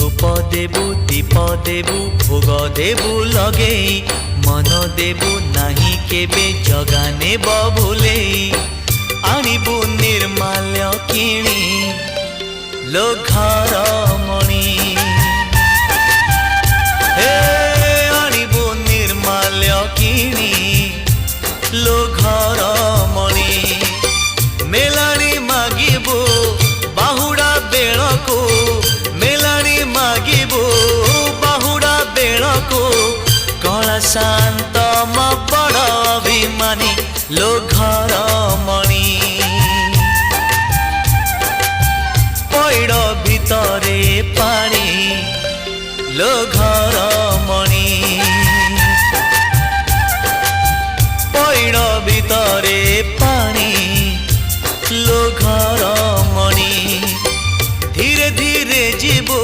धूप देबु दीप देबु भोग देबु लगे मन देबु नाही केबे जगा नेब भूले आणिबु निर्माल्य किणी लो घर मणि हे आणिबु निर्माल्य किणी लो घर मणि मेलाणी मागिबु बाहुड़ा बेलको मेलाणी मागिबु बाहुड़ा बेलको कला शांत म बड़ अभिमानी लो घर मणि पैड़ भितरे पानी लो घर मणि पैड़ भितरे पानी लो घर मणि धीरे धीरे जीवो